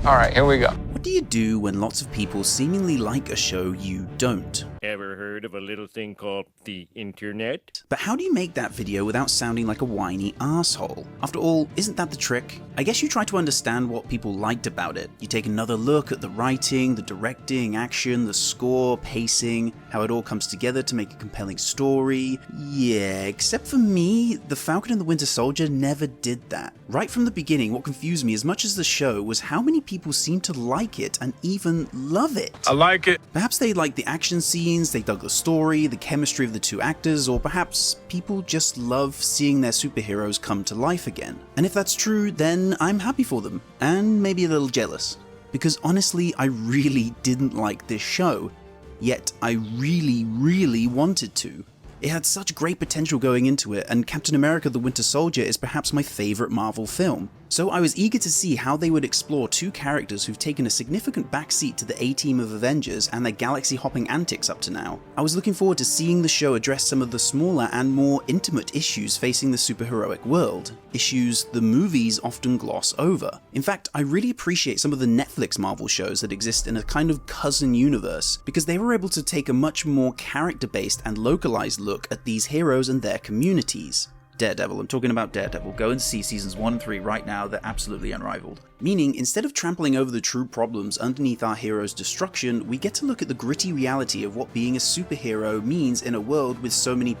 Alright, here we go. What do you do when lots of people seemingly like a show you don't? Ever heard of a little thing called the internet? But how do you make that video without sounding like a whiny asshole? After all, isn't that the trick? I guess you try to understand what people liked about it. You take another look at the writing, the directing, action, the score, pacing, how it all comes together to make a compelling story. Yeah, except for me, The Falcon and the Winter Soldier never did that. Right from the beginning, what confused me as much as the show was how many people seemed to like it and even love it. I like it. Perhaps they liked the action scenes, they dug the story, the chemistry of the two actors, or perhaps people just love seeing their superheroes come to life again. And if that's true, then I'm happy for them, and maybe a little jealous. Because honestly, I really didn't like this show, yet I really wanted to. It had such great potential going into it, and Captain America the Winter Soldier is perhaps my favourite Marvel film. So I was eager to see how they would explore two characters who've taken a significant backseat to the A-team of Avengers and their galaxy-hopping antics up to now. I was looking forward to seeing the show address some of the smaller and more intimate issues facing the superheroic world, issues the movies often gloss over. In fact, I really appreciate some of the Netflix Marvel shows that exist in a kind of cousin universe, because they were able to take a much more character-based and localized look at these heroes and their communities. Daredevil, I'm talking about Daredevil. Go and see seasons 1 and 3 right now, they're absolutely unrivaled. Meaning, instead of trampling over the true problems underneath our hero's destruction, we get to look at the gritty reality of what being a superhero means in a world with so many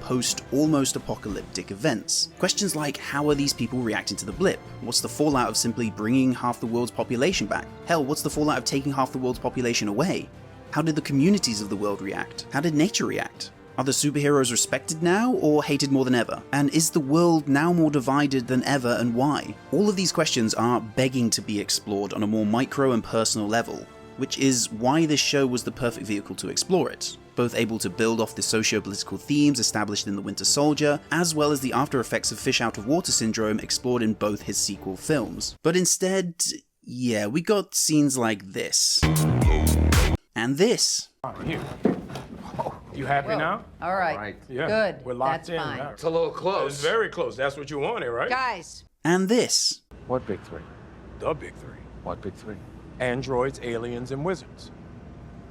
almost apocalyptic events. Questions like, how are these people reacting to the blip? What's the fallout of simply bringing half the world's population back? Hell, what's the fallout of taking half the world's population away? How did the communities of the world react? How did nature react? Are the superheroes respected now, or hated more than ever? And is the world now more divided than ever, and why? All of these questions are begging to be explored on a more micro and personal level, which is why this show was the perfect vehicle to explore it. Both able to build off the socio-political themes established in The Winter Soldier, as well as the after effects of fish out of water syndrome explored in both his sequel films. But instead, yeah, we got scenes like this. And this. You happy now? All right. Yeah. Good. We're locked That's in fine. now. It's a little close. It's very close. That's what you wanted, right? Guys. And this. What big three? The big three. What big three? Androids, aliens, and wizards.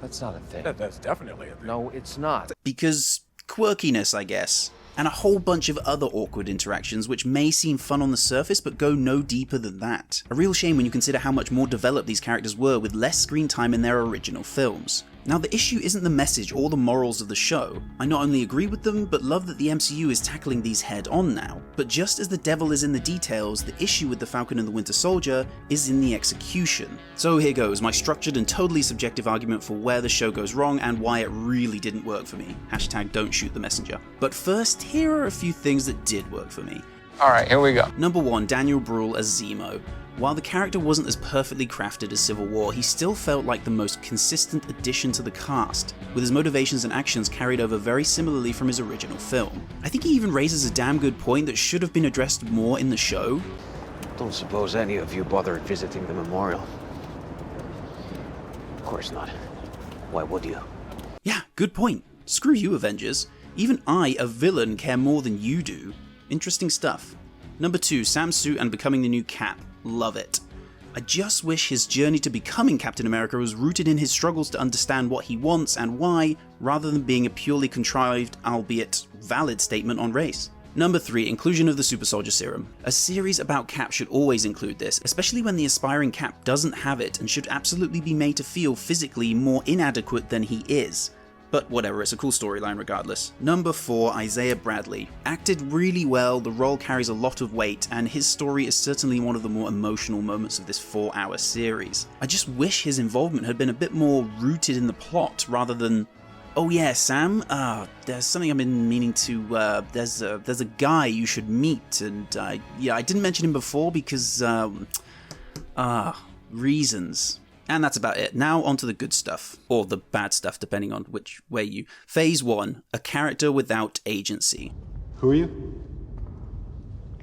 That's not a thing. That's definitely a thing. No, it's not. Because quirkiness, I guess. And a whole bunch of other awkward interactions which may seem fun on the surface but go no deeper than that. A real shame when you consider how much more developed these characters were with less screen time in their original films. Now, the issue isn't the message or the morals of the show. I not only agree with them, but love that the MCU is tackling these head on now. But just as the devil is in the details, the issue with The Falcon and the Winter Soldier is in the execution. So here goes, my structured and totally subjective argument for where the show goes wrong and why it really didn't work for me. Hashtag don't shoot the messenger. But first, here are a few things that did work for me. Alright, here we go. Number 1, Daniel Bruhl as Zemo. While the character wasn't as perfectly crafted as Civil War, he still felt like the most consistent addition to the cast, with his motivations and actions carried over very similarly from his original film. I think he even raises a damn good point that should have been addressed more in the show. Don't suppose any of you bothered visiting the memorial? Of course not. Why would you? Yeah, good point. Screw you, Avengers. Even I, a villain, care more than you do. Interesting stuff. Number 2, Sam's suit and becoming the new Cap. Love it. I just wish his journey to becoming Captain America was rooted in his struggles to understand what he wants and why, rather than being a purely contrived, albeit valid statement on race. Number 3, inclusion of the Super Soldier Serum. A series about Cap should always include this, especially when the aspiring Cap doesn't have it and should absolutely be made to feel physically more inadequate than he is. But whatever, it's a cool storyline regardless. Number 4, Isaiah Bradley. Acted really well, the role carries a lot of weight, and his story is certainly one of the more emotional moments of this 4-hour series. I just wish his involvement had been a bit more rooted in the plot, rather than, oh yeah, Sam, there's something I've been meaning to, there's a guy you should meet, and yeah, I didn't mention him before because, reasons. And that's about it. Now onto the good stuff, or the bad stuff, depending on which way you... Phase 1, a character without agency. Who are you?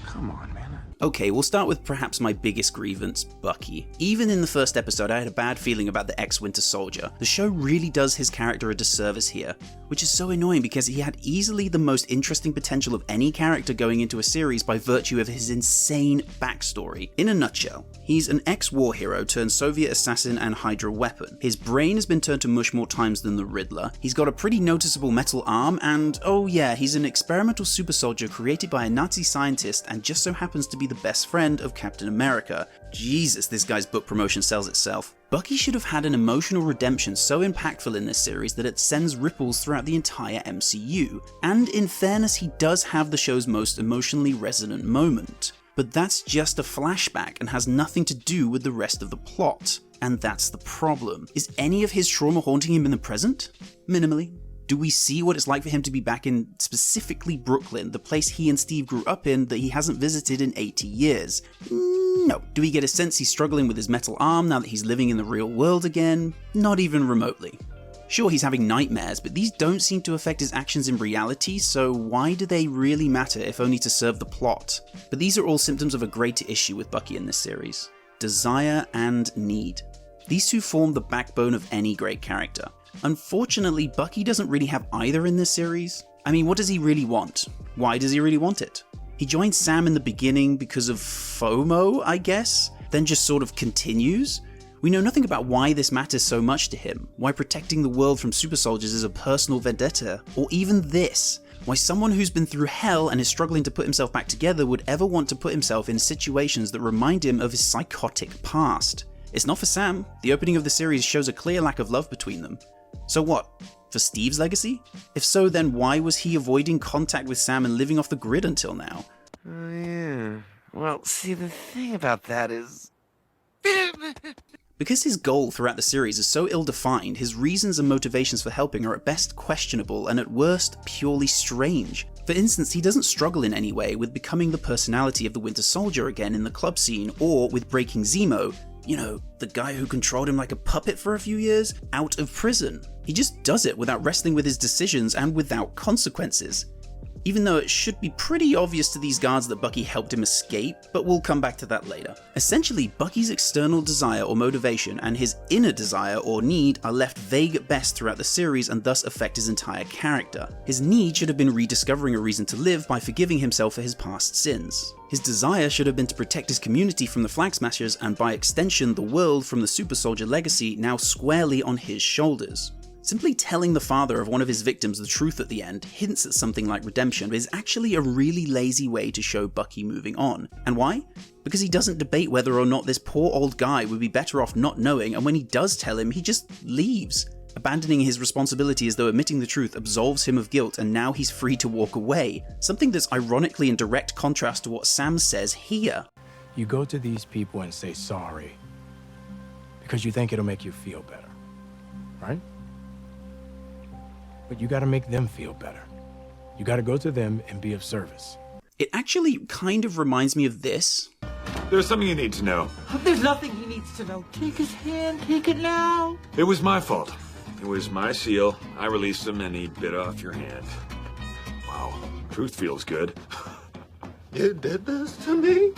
Come on, man. Okay, we'll start with perhaps my biggest grievance, Bucky. Even in the first episode, I had a bad feeling about the ex-Winter Soldier. The show really does his character a disservice here, which is so annoying because he had easily the most interesting potential of any character going into a series by virtue of his insane backstory. In a nutshell, he's an ex-war hero turned Soviet assassin and Hydra weapon. His brain has been turned to mush more times than the Riddler. He's got a pretty noticeable metal arm, and oh yeah, he's an experimental super soldier created by a Nazi scientist and just so happens to be the best friend of Captain America. Jesus, this guy's book promotion sells itself. Bucky should have had an emotional redemption so impactful in this series that it sends ripples throughout the entire MCU. And in fairness, he does have the show's most emotionally resonant moment. But that's just a flashback and has nothing to do with the rest of the plot. And that's the problem. Is any of his trauma haunting him in the present? Minimally. Do we see what it's like for him to be back in specifically Brooklyn, the place he and Steve grew up in that he hasn't visited in 80 years? No. Do we get a sense he's struggling with his metal arm now that he's living in the real world again? Not even remotely. Sure, he's having nightmares, but these don't seem to affect his actions in reality, so why do they really matter if only to serve the plot? But these are all symptoms of a greater issue with Bucky in this series. Desire and need. These two form the backbone of any great character. Unfortunately, Bucky doesn't really have either in this series. I mean, what does he really want? Why does he really want it? He joined Sam in the beginning because of FOMO, I guess, then just sort of continues. We know nothing about why this matters so much to him, why protecting the world from super soldiers is a personal vendetta, or even this, why someone who's been through hell and is struggling to put himself back together would ever want to put himself in situations that remind him of his psychotic past. It's not for Sam. The opening of the series shows a clear lack of love between them. So what? For Steve's legacy? If so, then why was he avoiding contact with Sam and living off the grid until now? Oh, yeah. Well, see, the thing about that is... Because his goal throughout the series is so ill-defined, his reasons and motivations for helping are at best questionable and at worst purely strange. For instance, he doesn't struggle in any way with becoming the personality of the Winter Soldier again in the club scene, or with breaking Zemo, you know, the guy who controlled him like a puppet for a few years, out of prison. He just does it without wrestling with his decisions and without consequences. Even though it should be pretty obvious to these guards that Bucky helped him escape, but we'll come back to that later. Essentially, Bucky's external desire or motivation and his inner desire or need are left vague at best throughout the series and thus affect his entire character. His need should have been rediscovering a reason to live by forgiving himself for his past sins. His desire should have been to protect his community from the Flag Smashers and by extension the world from the Super Soldier legacy now squarely on his shoulders. Simply telling the father of one of his victims the truth at the end hints at something like redemption, but is actually a really lazy way to show Bucky moving on. And why? Because he doesn't debate whether or not this poor old guy would be better off not knowing, and when he does tell him, he just leaves, abandoning his responsibility as though admitting the truth absolves him of guilt and now he's free to walk away. Something that's ironically in direct contrast to what Sam says here. You go to these people and say sorry because you think it'll make you feel better, right? But you gotta make them feel better. You gotta go to them and be of service. It actually kind of reminds me of this. There's something you need to know. There's nothing he needs to know. Take his hand, take it now. It was my fault. It was my seal. I released him and he bit off your hand. Wow, truth feels good. You did this to me?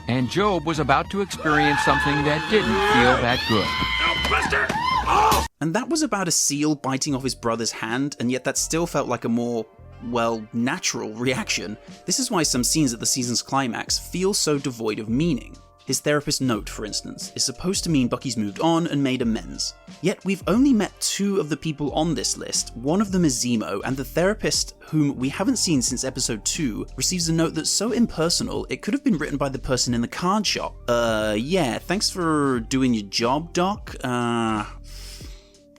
And Job was about to experience something that didn't feel that good. No, Buster! Oh! And that was about a seal biting off his brother's hand, and yet that still felt like a more, well, natural reaction. This is why some scenes at the season's climax feel so devoid of meaning. His therapist note, for instance, is supposed to mean Bucky's moved on and made amends. Yet we've only met two of the people on this list. One of them is Zemo, and the therapist, whom we haven't seen since episode 2, receives a note that's so impersonal it could have been written by the person in the card shop. Yeah, thanks for doing your job, Doc.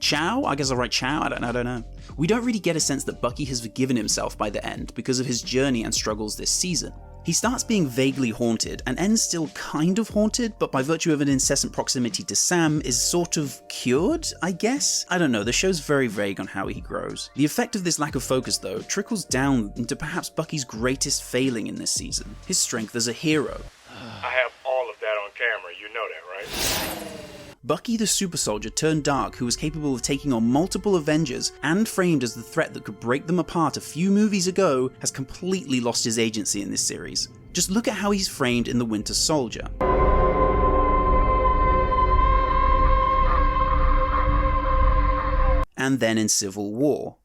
Ciao? I guess I'll write ciao? I don't know. We don't really get a sense that Bucky has forgiven himself by the end because of his journey and struggles this season. He starts being vaguely haunted and ends still kind of haunted, but by virtue of an incessant proximity to Sam is sort of cured, I guess? I don't know, the show's very vague on how he grows. The effect of this lack of focus, though, trickles down into perhaps Bucky's greatest failing in this season, his strength as a hero. I have all of that on camera, you know that, right? Bucky the super soldier turned dark who was capable of taking on multiple Avengers and framed as the threat that could break them apart a few movies ago has completely lost his agency in this series. Just look at how he's framed in The Winter Soldier. And then in Civil War.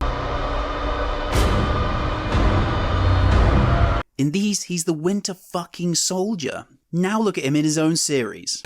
In these, he's the Winter fucking Soldier. Now look at him in his own series.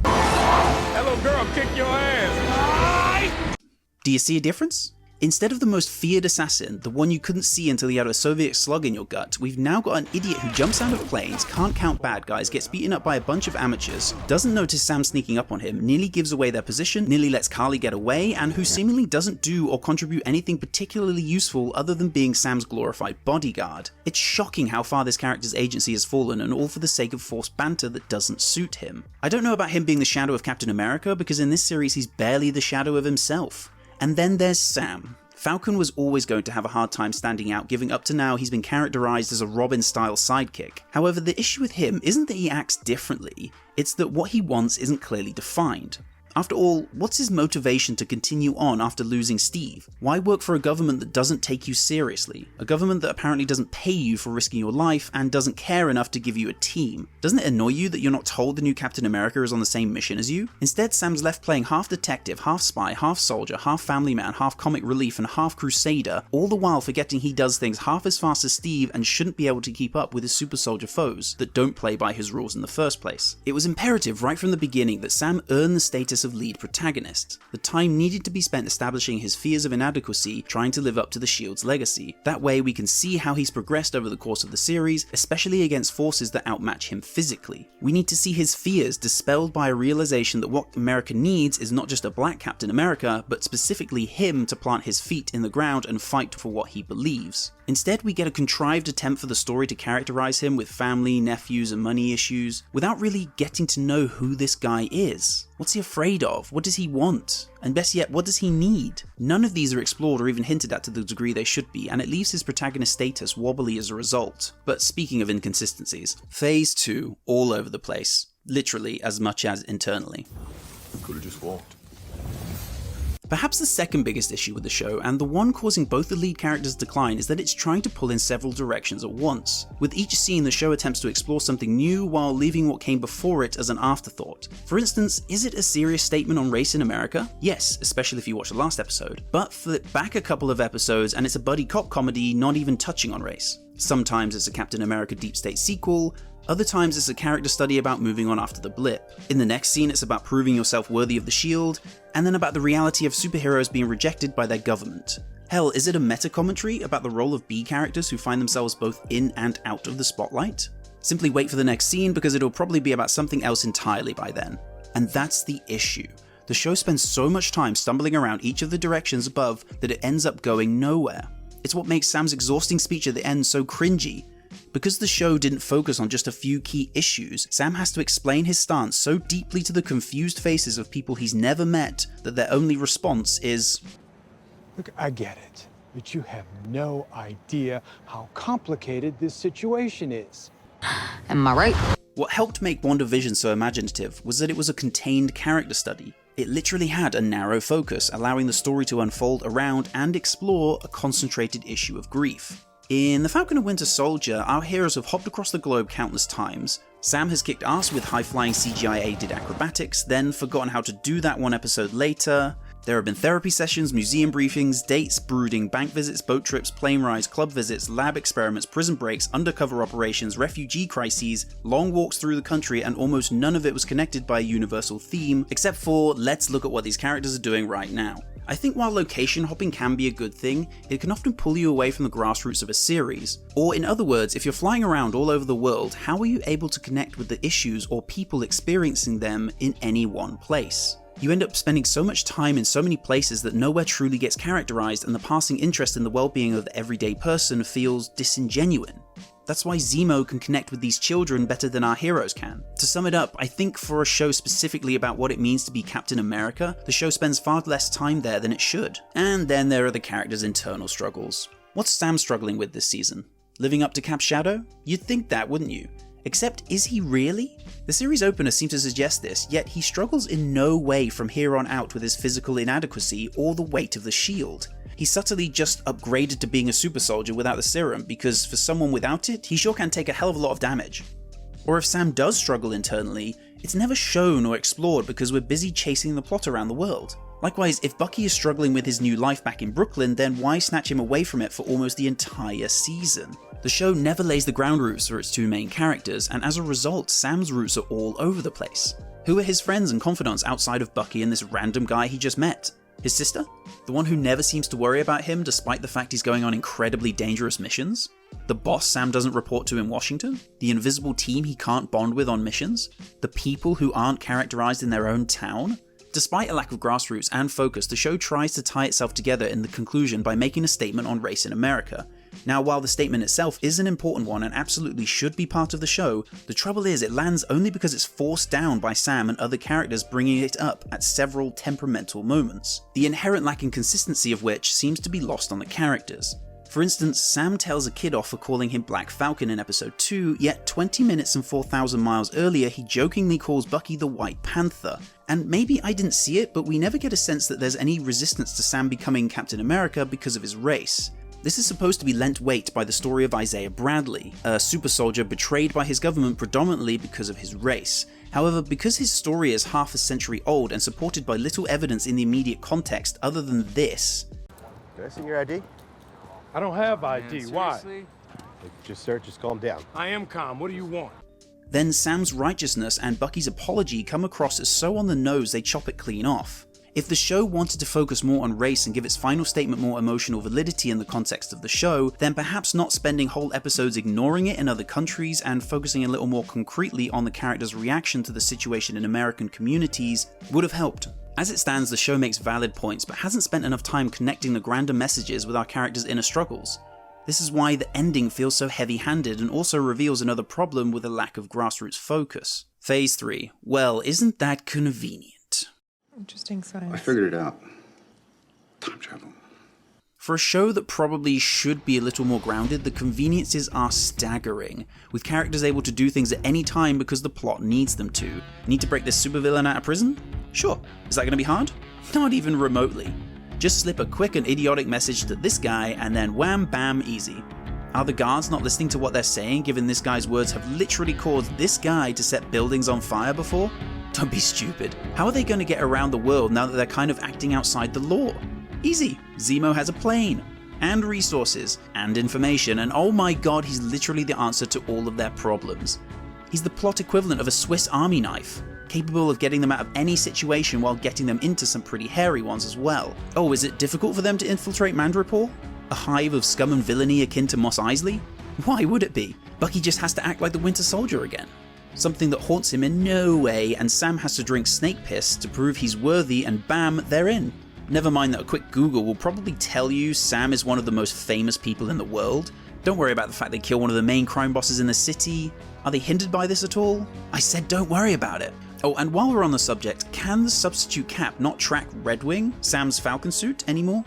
Hello, girl, kick your ass. Do you see a difference? Instead of the most feared assassin, the one you couldn't see until you had a Soviet slug in your gut, we've now got an idiot who jumps out of planes, can't count bad guys, gets beaten up by a bunch of amateurs, doesn't notice Sam sneaking up on him, nearly gives away their position, nearly lets Karli get away, and who seemingly doesn't do or contribute anything particularly useful other than being Sam's glorified bodyguard. It's shocking how far this character's agency has fallen, and all for the sake of forced banter that doesn't suit him. I don't know about him being the shadow of Captain America, because in this series he's barely the shadow of himself. And then there's Sam. Falcon was always going to have a hard time standing out, given up to now he's been characterized as a Robin-style sidekick. However, the issue with him isn't that he acts differently, it's that what he wants isn't clearly defined. After all, what's his motivation to continue on after losing Steve? Why work for a government that doesn't take you seriously? A government that apparently doesn't pay you for risking your life and doesn't care enough to give you a team. Doesn't it annoy you that you're not told the new Captain America is on the same mission as you? Instead, Sam's left playing half detective, half spy, half soldier, half family man, half comic relief, and half crusader, all the while forgetting he does things half as fast as Steve and shouldn't be able to keep up with his super soldier foes that don't play by his rules in the first place. It was imperative right from the beginning that Sam earn the status of lead protagonist. The time needed to be spent establishing his fears of inadequacy, trying to live up to the Shield's legacy. That way we can see how he's progressed over the course of the series, especially against forces that outmatch him physically. We need to see his fears dispelled by a realization that what America needs is not just a black Captain America, but specifically him to plant his feet in the ground and fight for what he believes. Instead, we get a contrived attempt for the story to characterize him with family, nephews, and money issues, without really getting to know who this guy is. What's he afraid of? What does he want? And best yet, what does he need? None of these are explored or even hinted at to the degree they should be, and it leaves his protagonist status wobbly as a result. But speaking of inconsistencies, Phase 2, all over the place. Literally as much as internally. Could have just walked. Perhaps the second biggest issue with the show, and the one causing both the lead characters' decline, is that it's trying to pull in several directions at once. With each scene, the show attempts to explore something new while leaving what came before it as an afterthought. For instance, is it a serious statement on race in America? Yes, especially if you watch the last episode. But flip back a couple of episodes and it's a buddy cop comedy not even touching on race. Sometimes it's a Captain America Deep State sequel, other times it's a character study about moving on after the blip. In the next scene it's about proving yourself worthy of the shield, and then about the reality of superheroes being rejected by their government. Hell, is it a meta-commentary about the role of B characters who find themselves both in and out of the spotlight? Simply wait for the next scene because it'll probably be about something else entirely by then. And that's the issue. The show spends so much time stumbling around each of the directions above that it ends up going nowhere. It's what makes Sam's exhausting speech at the end so cringy. Because the show didn't focus on just a few key issues, Sam has to explain his stance so deeply to the confused faces of people he's never met that their only response is, "Look, I get it, but you have no idea how complicated this situation is." Am I right? What helped make WandaVision so imaginative was that it was a contained character study. It literally had a narrow focus, allowing the story to unfold around and explore a concentrated issue of grief. In The Falcon and Winter Soldier, our heroes have hopped across the globe countless times. Sam has kicked ass with high-flying CGI-aided acrobatics, then forgotten how to do that one episode later. There have been therapy sessions, museum briefings, dates, brooding, bank visits, boat trips, plane rides, club visits, lab experiments, prison breaks, undercover operations, refugee crises, long walks through the country, and almost none of it was connected by a universal theme, except for let's look at what these characters are doing right now. I think while location hopping can be a good thing, it can often pull you away from the grassroots of a series. Or in other words, if you're flying around all over the world, how are you able to connect with the issues or people experiencing them in any one place? You end up spending so much time in so many places that nowhere truly gets characterized, and the passing interest in the well-being of the everyday person feels disingenuine. That's why Zemo can connect with these children better than our heroes can. To sum it up, I think for a show specifically about what it means to be Captain America, the show spends far less time there than it should. And then there are the characters' internal struggles. What's Sam struggling with this season? Living up to Cap's shadow? You'd think that, wouldn't you? Except, is he really? The series opener seems to suggest this, yet he struggles in no way from here on out with his physical inadequacy or the weight of the shield. He subtly just upgraded to being a super soldier without the serum, because for someone without it, he sure can take a hell of a lot of damage. Or if Sam does struggle internally, it's never shown or explored because we're busy chasing the plot around the world. Likewise, if Bucky is struggling with his new life back in Brooklyn, then why snatch him away from it for almost the entire season? The show never lays the ground rules for its two main characters, and as a result, Sam's roots are all over the place. Who are his friends and confidants outside of Bucky and this random guy he just met? His sister? The one who never seems to worry about him despite the fact he's going on incredibly dangerous missions? The boss Sam doesn't report to in Washington? The invisible team he can't bond with on missions? The people who aren't characterized in their own town? Despite a lack of grassroots and focus, the show tries to tie itself together in the conclusion by making a statement on race in America. Now, while the statement itself is an important one and absolutely should be part of the show, the trouble is it lands only because it's forced down by Sam and other characters bringing it up at several temperamental moments, the inherent lack in consistency of which seems to be lost on the characters. For instance, Sam tells a kid off for calling him Black Falcon in episode 2, yet 20 minutes and 4,000 miles earlier he jokingly calls Bucky the White Panther. And maybe I didn't see it, but we never get a sense that there's any resistance to Sam becoming Captain America because of his race. This is supposed to be lent weight by the story of Isaiah Bradley, a super soldier betrayed by his government predominantly because of his race. However, because his story is half a century old and supported by little evidence in the immediate context other than this. Can I see your ID? I don't have ID. Why? Just sir, just calm down. I am calm. What do you want? Then Sam's righteousness and Bucky's apology come across as so on the nose they chop it clean off. If the show wanted to focus more on race and give its final statement more emotional validity in the context of the show, then perhaps not spending whole episodes ignoring it in other countries and focusing a little more concretely on the characters' reaction to the situation in American communities would have helped. As it stands, the show makes valid points, but hasn't spent enough time connecting the grander messages with our characters' inner struggles. This is why the ending feels so heavy-handed and also reveals another problem with a lack of grassroots focus. Phase 3. Well, isn't that convenient? Interesting science. I figured it out. Time travel. For a show that probably should be a little more grounded, the conveniences are staggering, with characters able to do things at any time because the plot needs them to. Need to break this supervillain out of prison? Sure. Is that going to be hard? Not even remotely. Just slip a quick and idiotic message to this guy and then wham bam easy. Are the guards not listening to what they're saying given this guy's words have literally caused this guy to set buildings on fire before? Don't be stupid. How are they going to get around the world now that they're kind of acting outside the law? Easy. Zemo has a plane, and resources, and information, and oh my god, he's literally the answer to all of their problems. He's the plot equivalent of a Swiss Army knife, capable of getting them out of any situation while getting them into some pretty hairy ones as well. Oh, is it difficult for them to infiltrate Madripoor? A hive of scum and villainy akin to Mos Eisley? Why would it be? Bucky just has to act like the Winter Soldier again. Something that haunts him in no way, and Sam has to drink snake piss to prove he's worthy, and bam, they're in. Never mind that a quick Google will probably tell you Sam is one of the most famous people in the world. Don't worry about the fact they kill one of the main crime bosses in the city. Are they hindered by this at all? I said don't worry about it. Oh, and while we're on the subject, can the substitute Cap not track Red Wing, Sam's Falcon suit, anymore?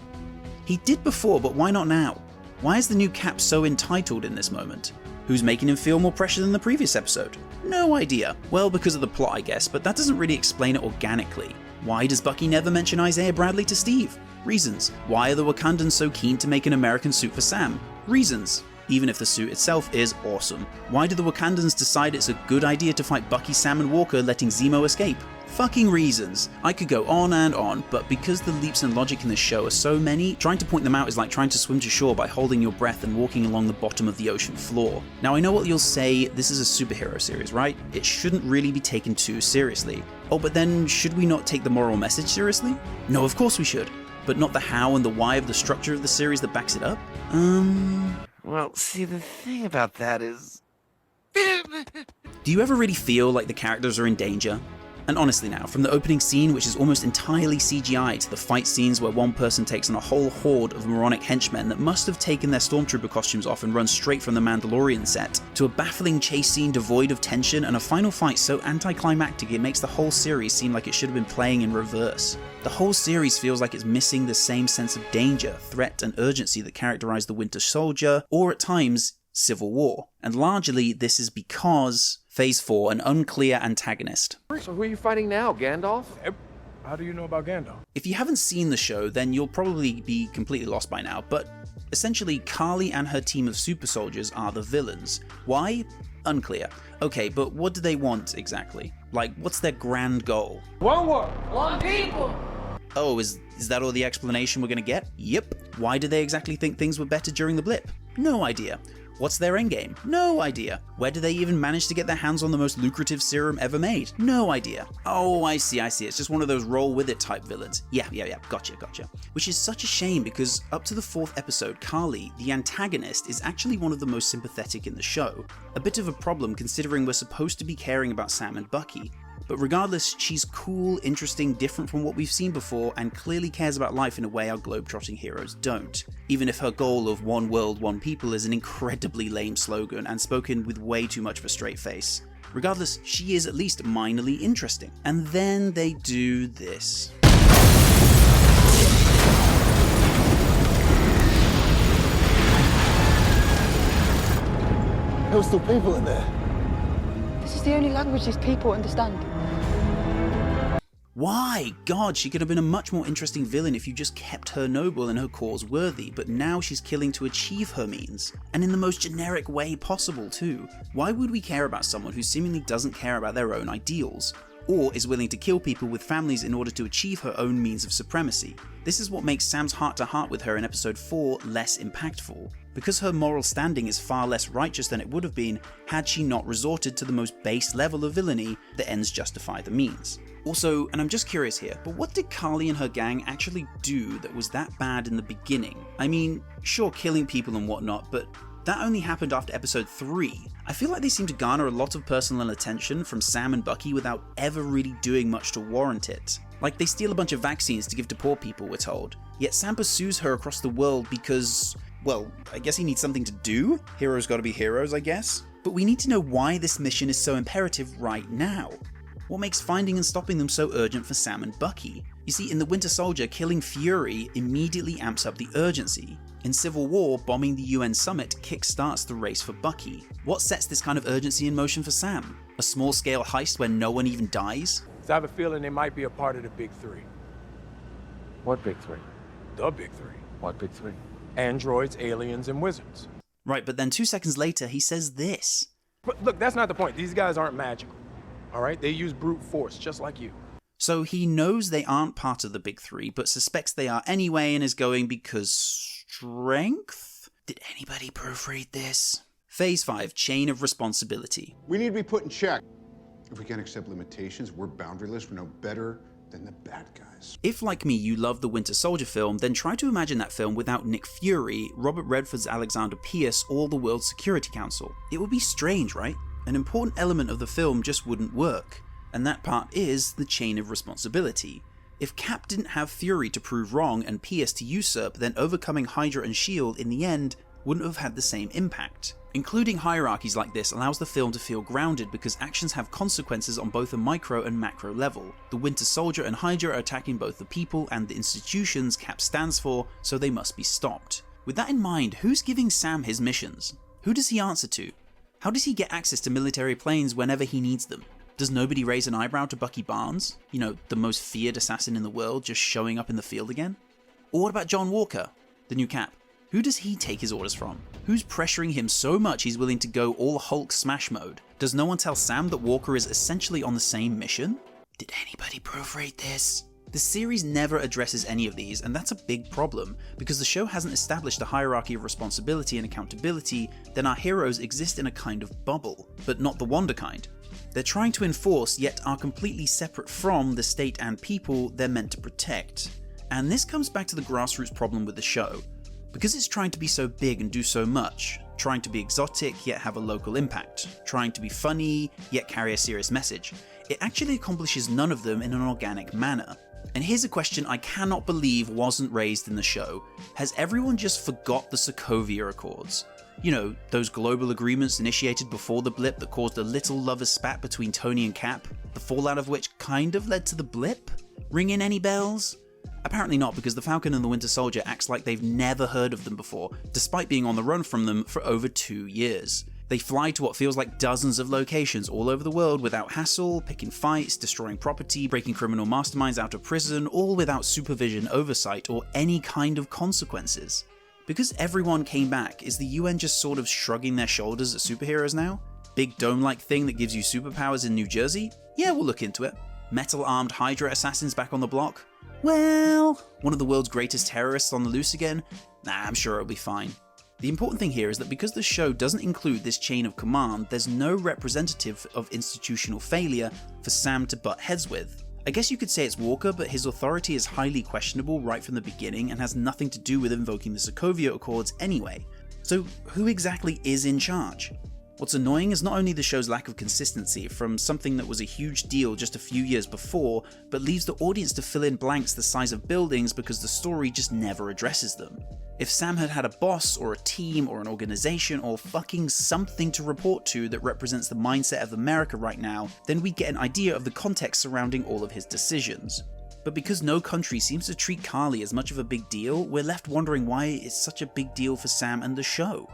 He did before, but why not now? Why is the new Cap so entitled in this moment? Who's making him feel more pressure than the previous episode? No idea. Well, because of the plot, I guess, but that doesn't really explain it organically. Why does Bucky never mention Isaiah Bradley to Steve? Reasons. Why are the Wakandans so keen to make an American suit for Sam? Reasons. Even if the suit itself is awesome. Why do the Wakandans decide it's a good idea to fight Bucky, Sam, and Walker, letting Zemo escape? Fucking reasons. I could go on and on, but because the leaps in logic in this show are so many, trying to point them out is like trying to swim to shore by holding your breath and walking along the bottom of the ocean floor. Now I know what you'll say, this is a superhero series, right? It shouldn't really be taken too seriously. Oh, but then should we not take the moral message seriously? No, of course we should. But not the how and the why of the structure of the series that backs it up? Well, see, the thing about that is... Do you ever really feel like the characters are in danger? And honestly now, from the opening scene, which is almost entirely CGI, to the fight scenes where one person takes on a whole horde of moronic henchmen that must have taken their stormtrooper costumes off and run straight from the Mandalorian set, to a baffling chase scene devoid of tension and a final fight so anticlimactic it makes the whole series seem like it should have been playing in reverse. The whole series feels like it's missing the same sense of danger, threat, and urgency that characterized the Winter Soldier, or at times, Civil War. And largely, this is because Phase 4, an unclear antagonist. So who are you fighting now, Gandalf? How do you know about Gandalf? If you haven't seen the show, then you'll probably be completely lost by now, but essentially Karli and her team of super soldiers are the villains. Why? Unclear. Okay, but what do they want exactly? Like, what's their grand goal? One world, one people. Oh, is that all the explanation we're gonna get? Yep. Why do they exactly think things were better during the blip? No idea. What's their endgame? No idea. Where do they even manage to get their hands on the most lucrative serum ever made? No idea. Oh, I see. It's just one of those roll with it type villains. Yeah. Gotcha. Which is such a shame because up to the 4th episode, Karli, the antagonist, is actually one of the most sympathetic in the show. A bit of a problem considering we're supposed to be caring about Sam and Bucky. But regardless, she's cool, interesting, different from what we've seen before, and clearly cares about life in a way our globetrotting heroes don't. Even if her goal of one world, one people is an incredibly lame slogan and spoken with way too much of a straight face. Regardless, she is at least minorly interesting. And then they do this. There were still people in there. This is the only language these people understand. Why? God, she could have been a much more interesting villain if you just kept her noble and her cause worthy, but now she's killing to achieve her means. And in the most generic way possible too. Why would we care about someone who seemingly doesn't care about their own ideals? Or is willing to kill people with families in order to achieve her own means of supremacy? This is what makes Sam's heart-to-heart with her in episode 4 less impactful. Because her moral standing is far less righteous than it would have been had she not resorted to the most base level of villainy, the ends justify the means. Also, and I'm just curious here, but what did Karli and her gang actually do that was that bad in the beginning? I mean, sure, killing people and whatnot, but that only happened after episode 3. I feel like they seem to garner a lot of personal attention from Sam and Bucky without ever really doing much to warrant it. Like they steal a bunch of vaccines to give to poor people, we're told. Yet Sam pursues her across the world because, well, I guess he needs something to do? Heroes gotta be heroes, I guess? But we need to know why this mission is so imperative right now. What makes finding and stopping them so urgent for Sam and Bucky? You see, in The Winter Soldier, killing Fury immediately amps up the urgency. In Civil War, bombing the UN summit kickstarts the race for Bucky. What sets this kind of urgency in motion for Sam? A small-scale heist where no one even dies? I have a feeling they might be a part of the Big Three. What Big Three? The Big Three. What Big Three? Androids, aliens, and wizards. Right, but then 2 seconds later, he says this. But look, that's not the point. These guys aren't magical. All right? They use brute force, just like you. So he knows they aren't part of the Big Three, but suspects they are anyway and is going because strength? Did anybody proofread this? Phase 5, Chain of Responsibility. We need to be put in check. If we can't accept limitations, we're boundaryless. We're no better than the bad guys. If, like me, you love the Winter Soldier film, then try to imagine that film without Nick Fury, Robert Redford's Alexander Pierce, or the World Security Council. It would be strange, right? An important element of the film just wouldn't work. And that part is the chain of responsibility. If Cap didn't have Fury to prove wrong and Pierce to usurp, then overcoming Hydra and S.H.I.E.L.D. in the end wouldn't have had the same impact. Including hierarchies like this allows the film to feel grounded because actions have consequences on both a micro and macro level. The Winter Soldier and Hydra are attacking both the people and the institutions Cap stands for, so they must be stopped. With that in mind, who's giving Sam his missions? Who does he answer to? How does he get access to military planes whenever he needs them? Does nobody raise an eyebrow to Bucky Barnes? You know, the most feared assassin in the world just showing up in the field again? Or what about John Walker, the new Cap? Who does he take his orders from? Who's pressuring him so much he's willing to go all Hulk smash mode? Does no one tell Sam that Walker is essentially on the same mission? Did anybody proofread this? The series never addresses any of these, and that's a big problem, because the show hasn't established a hierarchy of responsibility and accountability. Then our heroes exist in a kind of bubble, but not the Wanda kind. They're trying to enforce, yet are completely separate from the state and people they're meant to protect. And this comes back to the grassroots problem with the show. Because it's trying to be so big and do so much, trying to be exotic yet have a local impact, trying to be funny yet carry a serious message, it actually accomplishes none of them in an organic manner. And here's a question I cannot believe wasn't raised in the show. Has everyone just forgot the Sokovia Accords? You know, those global agreements initiated before the blip that caused a little lover's spat between Tony and Cap, the fallout of which kind of led to the blip? Ringing any bells? Apparently not, because the Falcon and the Winter Soldier acts like they've never heard of them before, despite being on the run from them for over 2 years. They fly to what feels like dozens of locations all over the world without hassle, picking fights, destroying property, breaking criminal masterminds out of prison, all without supervision, oversight, or any kind of consequences. Because everyone came back, is the UN just sort of shrugging their shoulders at superheroes now? Big dome-like thing that gives you superpowers in New Jersey? Yeah, we'll look into it. Metal-armed Hydra assassins back on the block? Well, one of the world's greatest terrorists on the loose again? Nah, I'm sure it'll be fine. The important thing here is that because the show doesn't include this chain of command, there's no representative of institutional failure for Sam to butt heads with. I guess you could say it's Walker, but his authority is highly questionable right from the beginning and has nothing to do with invoking the Sokovia Accords anyway. So who exactly is in charge? What's annoying is not only the show's lack of consistency from something that was a huge deal just a few years before, but leaves the audience to fill in blanks the size of buildings because the story just never addresses them. If Sam had had a boss, or a team, or an organization, or fucking something to report to that represents the mindset of America right now, then we'd get an idea of the context surrounding all of his decisions. But because no country seems to treat Karli as much of a big deal, we're left wondering why it's such a big deal for Sam and the show.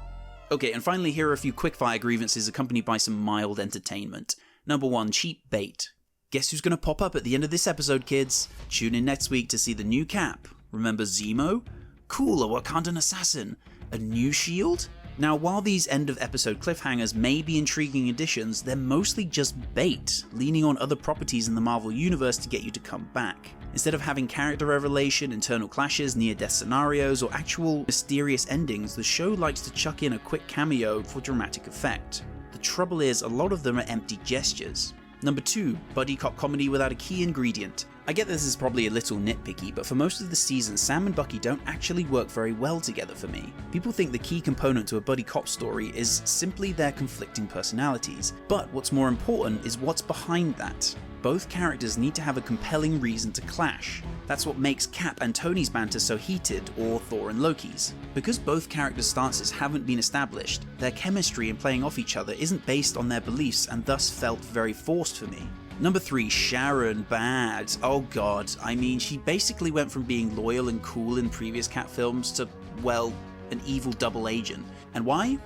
Okay, and finally here are a few quickfire grievances accompanied by some mild entertainment. Number 1, cheap bait. Guess who's gonna pop up at the end of this episode, kids? Tune in next week to see the new Cap. Remember Zemo? Cool, a Wakandan assassin. A new shield? Now, while these end of episode cliffhangers may be intriguing additions, they're mostly just bait, leaning on other properties in the Marvel Universe to get you to come back. Instead of having character revelation, internal clashes, near-death scenarios, or actual mysterious endings, the show likes to chuck in a quick cameo for dramatic effect. The trouble is, a lot of them are empty gestures. Number 2, buddy cop comedy without a key ingredient. I get this is probably a little nitpicky, but for most of the season, Sam and Bucky don't actually work very well together for me. People think the key component to a buddy cop story is simply their conflicting personalities, but what's more important is what's behind that. Both characters need to have a compelling reason to clash. That's what makes Cap and Tony's banter so heated, or Thor and Loki's. Because both characters' stances haven't been established, their chemistry in playing off each other isn't based on their beliefs and thus felt very forced for me. Number 3, Sharon Bad. Oh god, I mean, she basically went from being loyal and cool in previous Cap films to, well, an evil double agent. And why?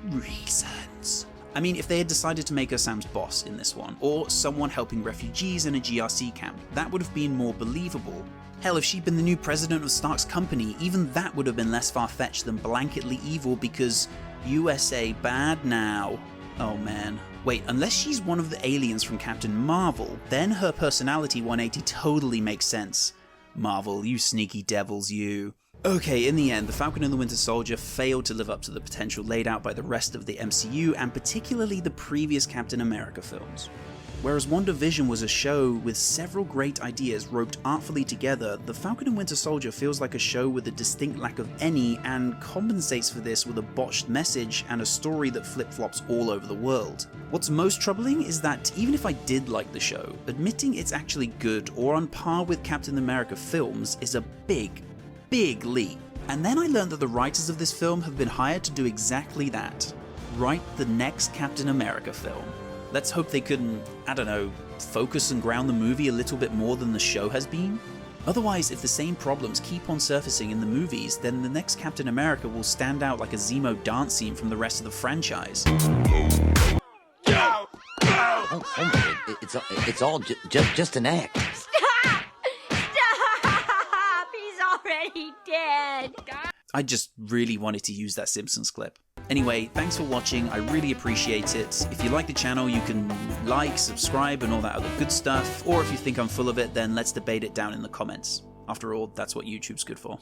Reasons. I mean, if they had decided to make her Sam's boss in this one, or someone helping refugees in a GRC camp, that would have been more believable. Hell, if she'd been the new president of Stark's company, even that would have been less far-fetched than blanketly evil because USA bad now. Oh man. Wait, unless she's one of the aliens from Captain Marvel, then her personality 180 totally makes sense. Marvel, you sneaky devils, you. Okay, in the end, the Falcon and the Winter Soldier failed to live up to the potential laid out by the rest of the MCU, and particularly the previous Captain America films. Whereas WandaVision was a show with several great ideas roped artfully together, the Falcon and Winter Soldier feels like a show with a distinct lack of any, and compensates for this with a botched message and a story that flip-flops all over the world. What's most troubling is that even if I did like the show, admitting it's actually good or on par with Captain America films is a big leap. And then I learned that the writers of this film have been hired to do exactly that. Write the next Captain America film. Let's hope they can, I don't know, focus and ground the movie a little bit more than the show has been. Otherwise, if the same problems keep on surfacing in the movies, then the next Captain America will stand out like a Zemo dance scene from the rest of the franchise. It's all just an act. Stop! Stop! He's already dead. I just really wanted to use that Simpsons clip. Anyway, thanks for watching, I really appreciate it. If you like the channel, you can like, subscribe, and all that other good stuff. Or if you think I'm full of it, then let's debate it down in the comments. After all, that's what YouTube's good for.